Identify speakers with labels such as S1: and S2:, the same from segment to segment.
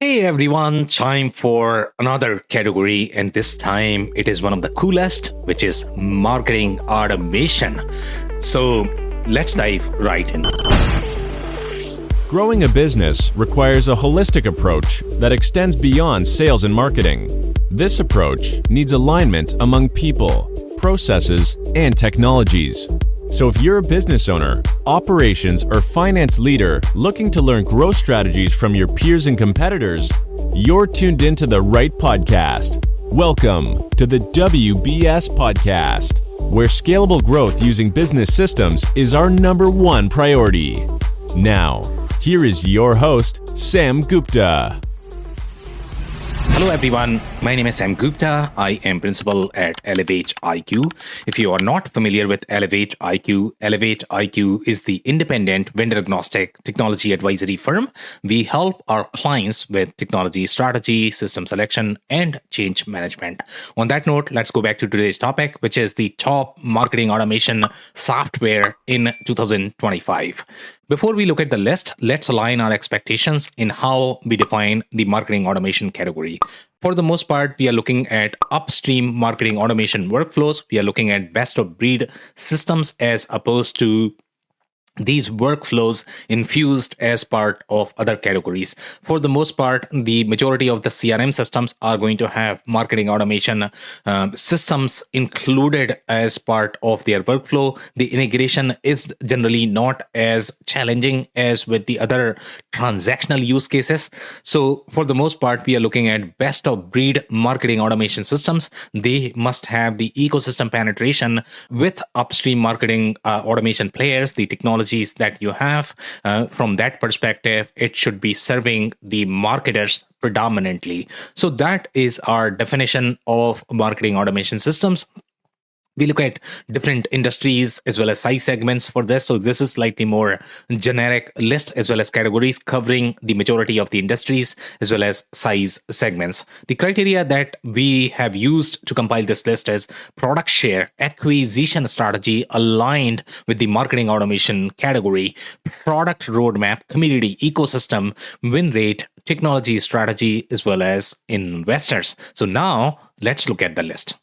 S1: Hey everyone, time for another category, and this time it is one of the coolest, which is marketing automation. So let's dive right in.
S2: Growing a business requires a holistic approach that extends beyond sales and marketing. This approach needs alignment among people, processes, and technologies. So if you're a business owner, operations, or finance leader looking to learn growth strategies from your peers and competitors, you're tuned into the right podcast. Welcome to the WBS Podcast, where scalable growth using business systems is our number one priority. Now, here is your host, Sam Gupta.
S1: Hello everyone, my name is Sam Gupta. I am principal at Elevate IQ. If you are not familiar with Elevate IQ is the independent vendor-agnostic technology advisory firm. We help our clients with technology strategy, system selection, and change management. On that note, let's go back to today's topic, which is the top marketing automation software in 2025. Before we look at the list, let's align our expectations in how we define the marketing automation category. For the most part, we are looking at upstream marketing automation workflows. We are looking at best of breed systems as opposed to these workflows infused as part of other categories. For the most part, the majority of the CRM systems are going to have marketing automation systems included as part of their workflow. The integration is generally not as challenging as with the other transactional use cases. So for the most part, we are looking at best of breed marketing automation systems. They must have the ecosystem penetration with upstream marketing automation players, the technology that you have. From that perspective, it should be serving the marketers predominantly. So that is our definition of marketing automation systems. We look at different industries as well as size segments for this. So this is slightly more generic list as well as categories covering the majority of the industries as well as size segments. The criteria that we have used to compile this list is product share, acquisition strategy aligned with the marketing automation category, product roadmap, community, ecosystem, win rate, technology strategy, as well as investors. So now let's look at the list.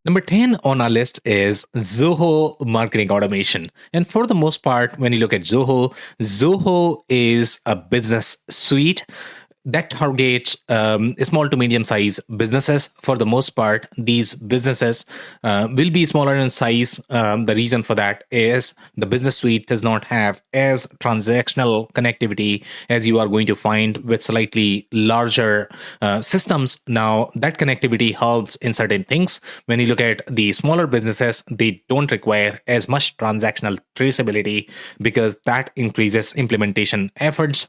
S1: Number 10 on our list is Zoho Marketing Automation. And for the most part, when you look at Zoho is a business suite that targets small to medium size businesses. For the most part, these businesses will be smaller in size. The reason for that is the business suite does not have as transactional connectivity as you are going to find with slightly larger systems. Now, that connectivity helps in certain things. When you look at the smaller businesses, they don't require as much transactional traceability because that increases implementation efforts.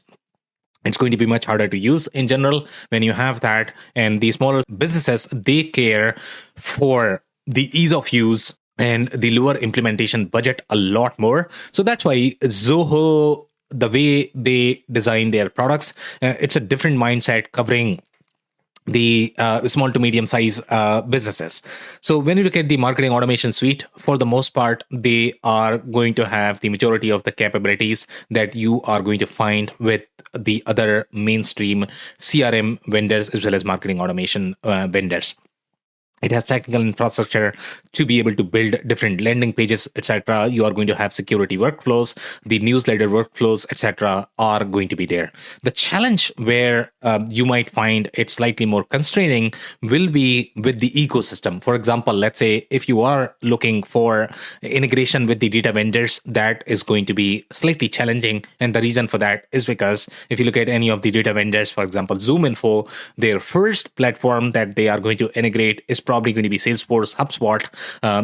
S1: It's going to be much harder to use in general when you have that. And the smaller businesses, they care for the ease of use and the lower implementation budget a lot more. So that's why Zoho, the way they design their products, it's a different mindset covering the small to medium size businesses. So when you look at the marketing automation suite, for the most part, they are going to have the majority of the capabilities that you are going to find with the other mainstream CRM vendors as well as marketing automation vendors. It has technical infrastructure to be able to build different landing pages, etc. You are going to have security workflows, the newsletter workflows, etc. are going to be there. The challenge where you might find it slightly more constraining will be with the ecosystem. For example, let's say if you are looking for integration with the data vendors, that is going to be slightly challenging. And the reason for that is because if you look at any of the data vendors, for example, ZoomInfo, their first platform that they are going to integrate is probably going to be Salesforce, HubSpot.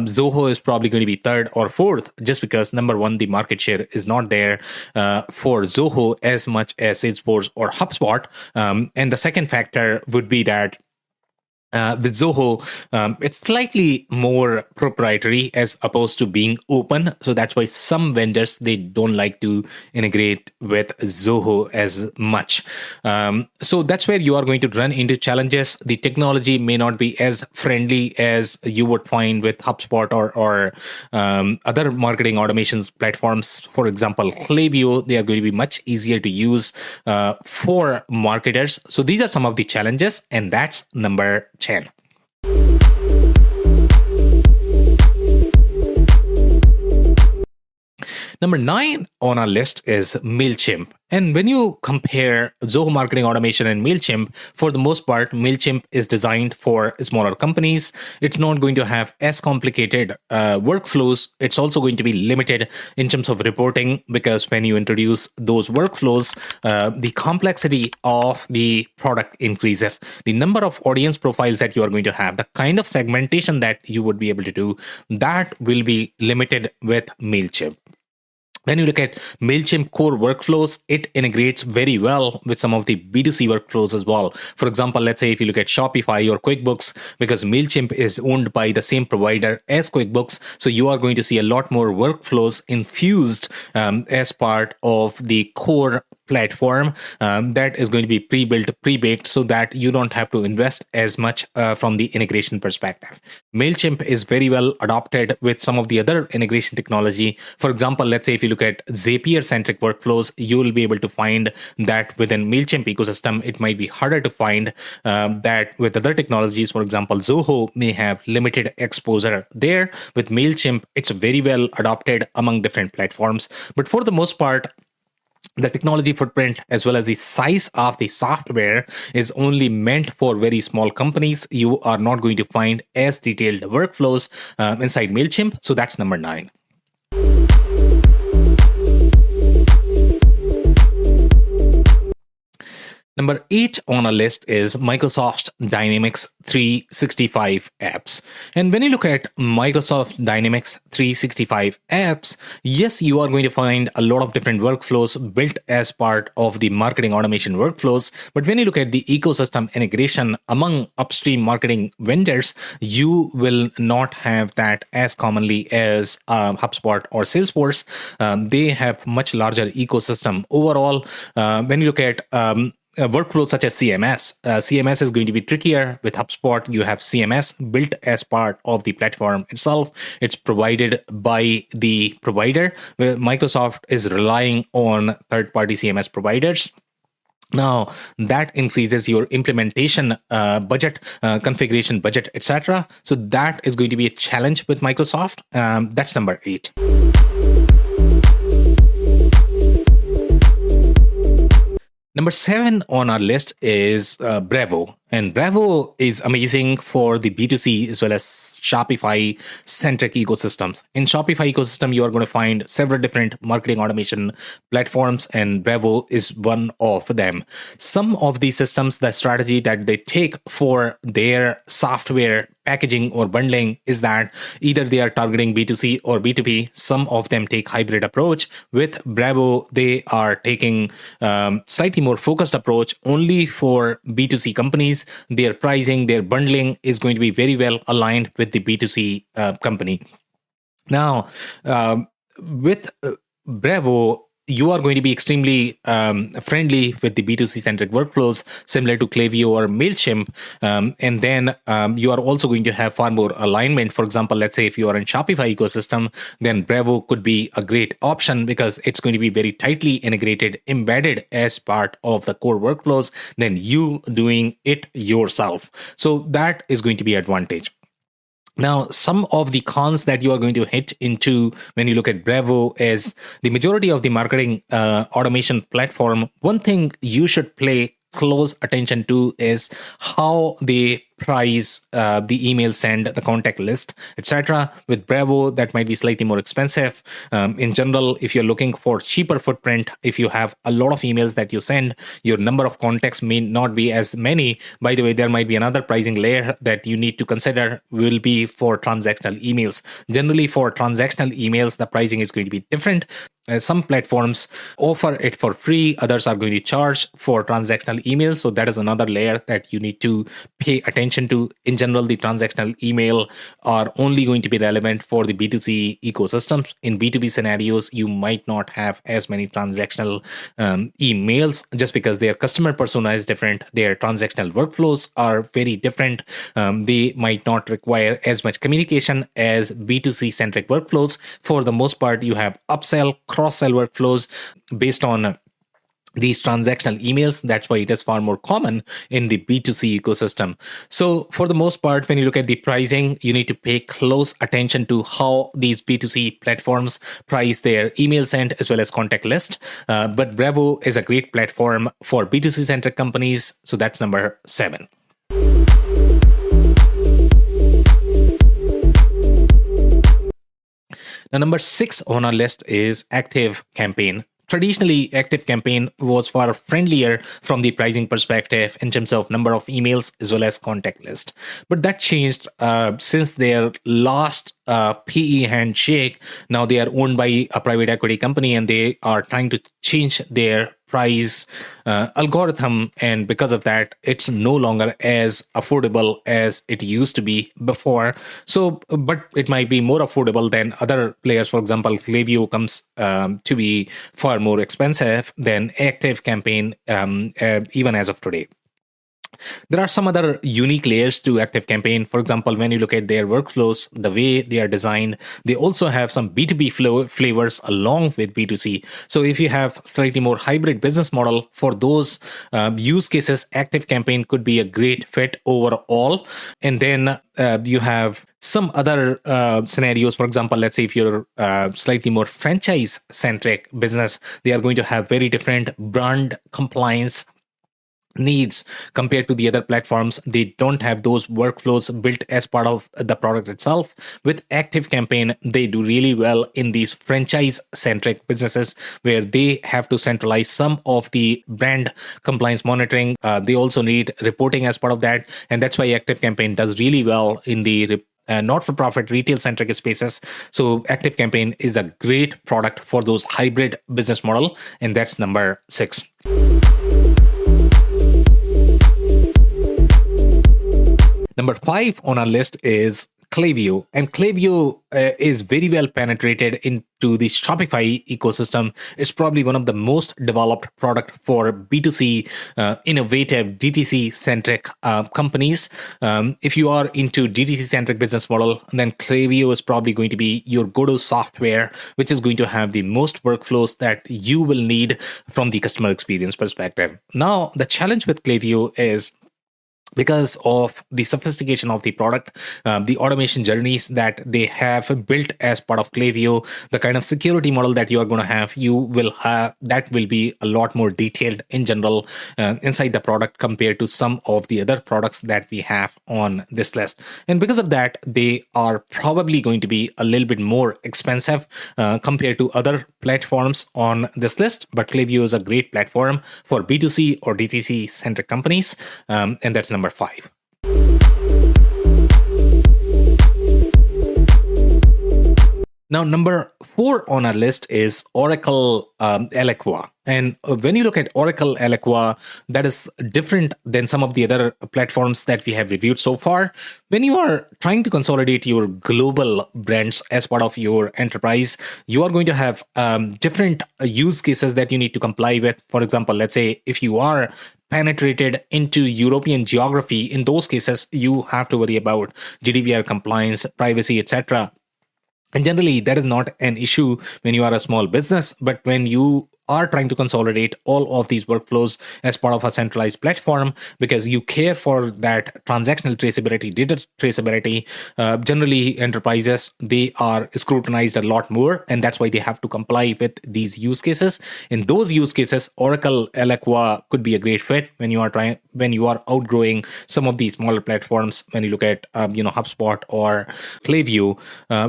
S1: Zoho is probably going to be third or fourth, just because number one, the market share is not there for Zoho as much as Salesforce or HubSpot. And the second factor would be that With Zoho, it's slightly more proprietary as opposed to being open. So that's why some vendors they don't like to integrate with Zoho as much. So that's where you are going to run into challenges. The technology may not be as friendly as you would find with HubSpot or other marketing automations platforms. For example, Klaviyo, they are going to be much easier to use for marketers. So these are some of the challenges, and that's number 10. Number 9 on our list is MailChimp. And when you compare Zoho Marketing Automation and MailChimp, for the most part, MailChimp is designed for smaller companies. It's not going to have as complicated workflows. It's also going to be limited in terms of reporting, because when you introduce those workflows, the complexity of the product increases. The number of audience profiles that you are going to have, the kind of segmentation that you would be able to do, that will be limited with MailChimp. When you look at MailChimp core workflows, it integrates very well with some of the B2C workflows as well. For example, let's say if you look at Shopify or QuickBooks, because MailChimp is owned by the same provider as QuickBooks, so you are going to see a lot more workflows infused as part of the core platform that is going to be pre-built, pre-baked, so that you don't have to invest as much from the integration perspective. MailChimp is very well adopted with some of the other integration technology. For example, let's say if you look at Zapier-centric workflows, you will be able to find that within MailChimp ecosystem. It might be harder to find that with other technologies. For example, Zoho may have limited exposure there. With MailChimp, it's very well adopted among different platforms. But for the most part, the technology footprint as well as the size of the software is only meant for very small companies. You are not going to find as detailed workflows inside MailChimp. So that's number 9. Number 8 on our list is Microsoft Dynamics 365 apps. And when you look at Microsoft Dynamics 365 apps, yes, you are going to find a lot of different workflows built as part of the marketing automation workflows. But when you look at the ecosystem integration among upstream marketing vendors, you will not have that as commonly as HubSpot or Salesforce. They have much larger ecosystem overall. When you look at workflows such as CMS. CMS is going to be trickier. With HubSpot, you have CMS built as part of the platform itself. It's provided by the provider, where Microsoft is relying on third-party CMS providers. Now, that increases your implementation budget, configuration budget, etc. So that is going to be a challenge with Microsoft. That's number 8. Number 7 on our list is Bravo. And Bravo is amazing for the B2C as well as Shopify-centric ecosystems. In Shopify ecosystem, you are going to find several different marketing automation platforms, and Bravo is one of them. Some of these systems, the strategy that they take for their software packaging or bundling is that either they are targeting B2C or B2B. Some of them take hybrid approach. With Bravo, they are taking slightly more focused approach only for B2C companies. Their pricing, their bundling is going to be very well aligned with the B2C company. Now, with Bravo, you are going to be extremely friendly with the B2C centric workflows, similar to Klaviyo or MailChimp. And then you are also going to have far more alignment. For example, let's say if you are in Shopify ecosystem, then Bravo could be a great option because it's going to be very tightly integrated, embedded as part of the core workflows than you doing it yourself. So that is going to be an advantage. Now, some of the cons that you are going to hit into when you look at Bravo is the majority of the marketing automation platform. One thing you should pay close attention to is how they price the email send, the contact list, etc. With Bravo, that might be slightly more expensive. In general, if you're looking for cheaper footprint, if you have a lot of emails that you send, your number of contacts may not be as many. By the way, there might be another pricing layer that you need to consider will be for transactional emails. Generally, for transactional emails, the pricing is going to be different. Some platforms offer it for free. Others are going to charge for transactional emails. So that is another layer that you need to pay attention attention to, in general, the transactional email are only going to be relevant for the B2C ecosystems. In B2B scenarios, you might not have as many transactional emails just because their customer persona is different. Their transactional workflows are very different. They might not require as much communication as B2C centric workflows. For the most part, you have upsell, cross-sell workflows based on these transactional emails. That's why it is far more common in the B2C ecosystem. So for the most part, when you look at the pricing, you need to pay close attention to how these B2C platforms price their email sent as well as contact list. But Bravo is a great platform for B2C centric companies. So that's number 7. Now, number 6 on our list is Active Campaign. Traditionally, Active Campaign was far friendlier from the pricing perspective in terms of number of emails as well as contact list. But that changed since their last PE handshake. Now they are owned by a private equity company and they are trying to change their price algorithm, and because of that it's no longer as affordable as it used to be before. So but it might be more affordable than other players. For example, Klaviyo comes to be far more expensive than Active Campaign even as of today. There are some other unique layers to Active Campaign. For example, when you look at their workflows, the way they are designed, they also have some B2B flavors along with B2C. So if you have slightly more hybrid business model for those use cases, Active Campaign could be a great fit overall. And then you have some other scenarios. For example, let's say if you're slightly more franchise-centric business, they are going to have very different brand compliance needs compared to the other platforms. They don't have those workflows built as part of the product itself. With Active Campaign, they do really well in these franchise-centric businesses where they have to centralize some of the brand compliance monitoring. They also need reporting as part of that. And that's why Active Campaign does really well in the not-for-profit retail-centric spaces. So Active Campaign is a great product for those hybrid business model. And that's number 6. Number 5 on our list is Klaviyo. And Klaviyo is very well penetrated into the Shopify ecosystem. It's probably one of the most developed product for B2C innovative DTC-centric companies. If you are into DTC-centric business model, then Klaviyo is probably going to be your go-to software, which is going to have the most workflows that you will need from the customer experience perspective. Now, the challenge with Klaviyo is because of the sophistication of the product, the automation journeys that they have built as part of Klaviyo, the kind of security model that you are going to have, you will have that will be a lot more detailed in general inside the product compared to some of the other products that we have on this list. And because of that, they are probably going to be a little bit more expensive compared to other platforms on this list. But Klaviyo is a great platform for B2C or DTC centric companies, and that's number 5. Now, number 4 on our list is Oracle Eloqua. And when you look at Oracle Eloqua, that is different than some of the other platforms that we have reviewed so far. When you are trying to consolidate your global brands as part of your enterprise, you are going to have different use cases that you need to comply with. For example, let's say if you are penetrated into European geography, in those cases, you have to worry about GDPR compliance, privacy, etc. And generally, that is not an issue when you are a small business, but when you are trying to consolidate all of these workflows as part of a centralized platform because you care for that transactional traceability, data traceability. Generally, enterprises, they are scrutinized a lot more, and that's why they have to comply with these use cases. In those use cases, Oracle Eloqua could be a great fit when you are outgrowing some of these smaller platforms. When you look at HubSpot or Klaviyo,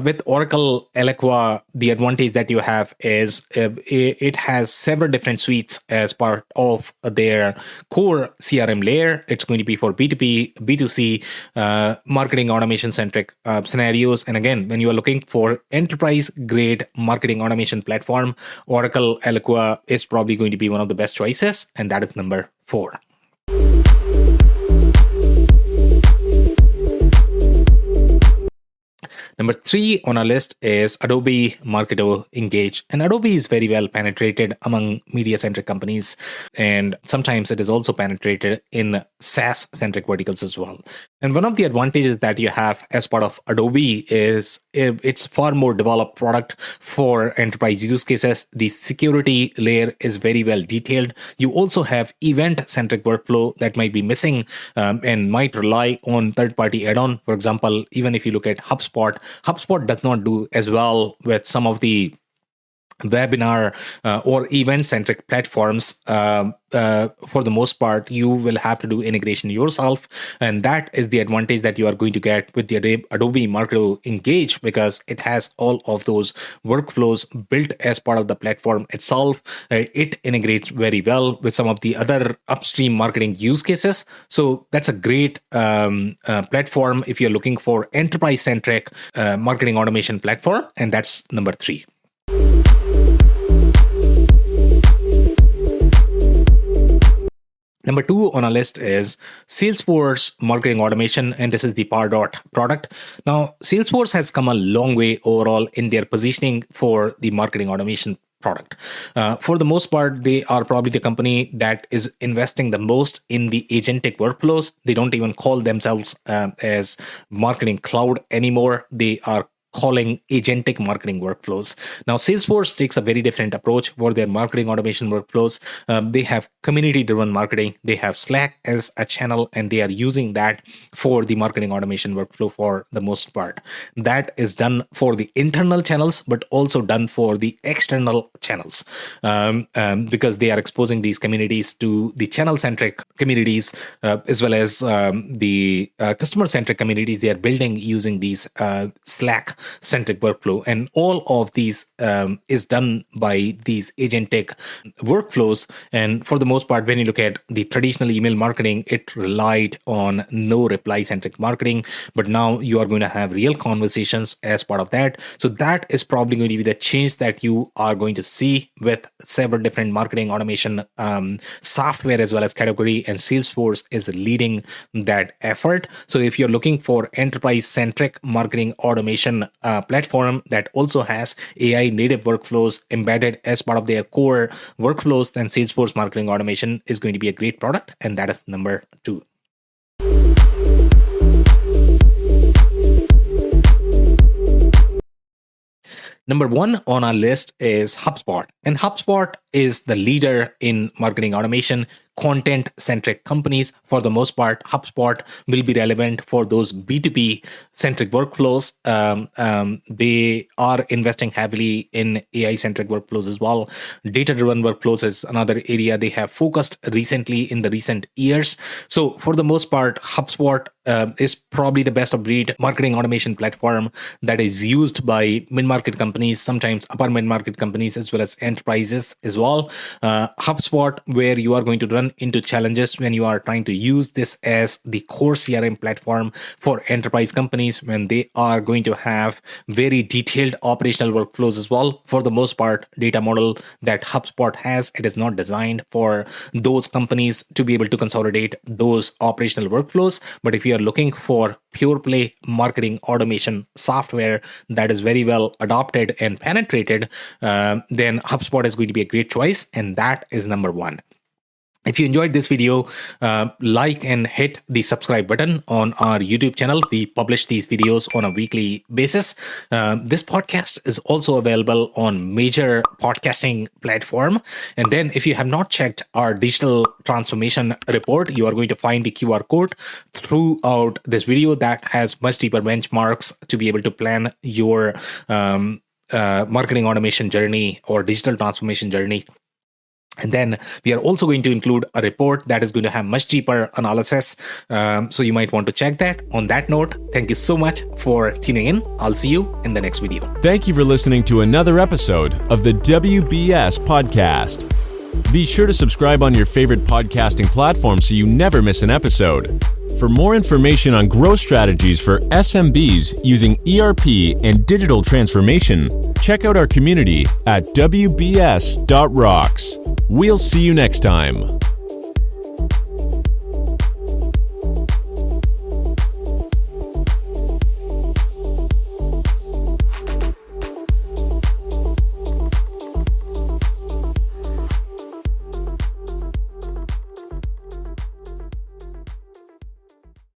S1: with Oracle Eloqua, the advantage that you have is it has several different suites as part of their core CRM layer. It's going to be for B2B, B2C, marketing automation centric scenarios. And again, when you are looking for enterprise grade marketing automation platform, Oracle Eloqua is probably going to be one of the best choices. And that is number 4. Number 3 on our list is Adobe Marketo Engage. And Adobe is very well penetrated among media-centric companies. And sometimes it is also penetrated in SaaS-centric verticals as well. And one of the advantages that you have as part of Adobe is it's far more developed product for enterprise use cases. The security layer is very well detailed. You also have event-centric workflow that might be missing and might rely on third-party add-on. For example, even if you look at HubSpot, HubSpot does not do as well with some of the webinar or event-centric platforms. For the most part, you will have to do integration yourself, and that is the advantage that you are going to get with the Adobe Marketo Engage, because it has all of those workflows built as part of the platform itself. It integrates very well with some of the other upstream marketing use cases. So that's a great platform if you're looking for enterprise-centric marketing automation platform, and that's number 3. Number 2 on our list is Salesforce Marketing Automation, and this is the Pardot product. Now, Salesforce has come a long way overall in their positioning for the marketing automation product. For the most part, they are probably the company that is investing the most in the agentic workflows. They don't even call themselves as Marketing Cloud anymore. They are calling agentic marketing workflows. Now, Salesforce takes a very different approach for their marketing automation workflows. They have community-driven marketing. They have Slack as a channel, and they are using that for the marketing automation workflow for the most part. That is done for the internal channels, but also done for the external channels because they are exposing these communities to the channel-centric communities as well as the customer-centric communities they are building using these Slack-centric workflow. And all of these is done by these agentic workflows. And for the most part, when you look at the traditional email marketing, it relied on no reply-centric marketing. But now you are going to have real conversations as part of that. So that is probably going to be the change that you are going to see with several different marketing automation software as well as category. And Salesforce is leading that effort. So if you're looking for enterprise-centric marketing automation platform that also has AI native workflows embedded as part of their core workflows, then Salesforce Marketing Automation is going to be a great product, and that is number 2. Number 1 on our list is HubSpot, and HubSpot is the leader in marketing automation. Content-centric companies, for the most part, HubSpot will be relevant for those B2B-centric workflows. They are investing heavily in AI-centric workflows as well. Data-driven workflows is another area they have focused recently in the recent years. So for the most part, HubSpot is probably the best of breed marketing automation platform that is used by mid-market companies, sometimes upper mid-market companies, as well as enterprises as well. HubSpot, where you are going to run into challenges when you are trying to use this as the core CRM platform for enterprise companies, when they are going to have very detailed operational workflows as well. For the most part, data model that HubSpot has, it is not designed for those companies to be able to consolidate those operational workflows. But if you are looking for pure play marketing automation software that is very well adopted and penetrated, then HubSpot is going to be a great choice, and that is number 1. If you enjoyed this video, like and hit the subscribe button on our YouTube channel. We publish these videos on a weekly basis. This podcast is also available on major podcasting platform. And then if you have not checked our digital transformation report, you are going to find the QR code throughout this video that has much deeper benchmarks to be able to plan your marketing automation journey or digital transformation journey. And then we are also going to include a report that is going to have much deeper analysis. So you might want to check that. On that note, thank you so much for tuning in. I'll see you in the next video.
S2: Thank you for listening to another episode of the WBS Podcast. Be sure to subscribe on your favorite podcasting platform so you never miss an episode. For more information on growth strategies for SMBs using ERP and digital transformation, check out our community at WBS.rocks. We'll see you next time.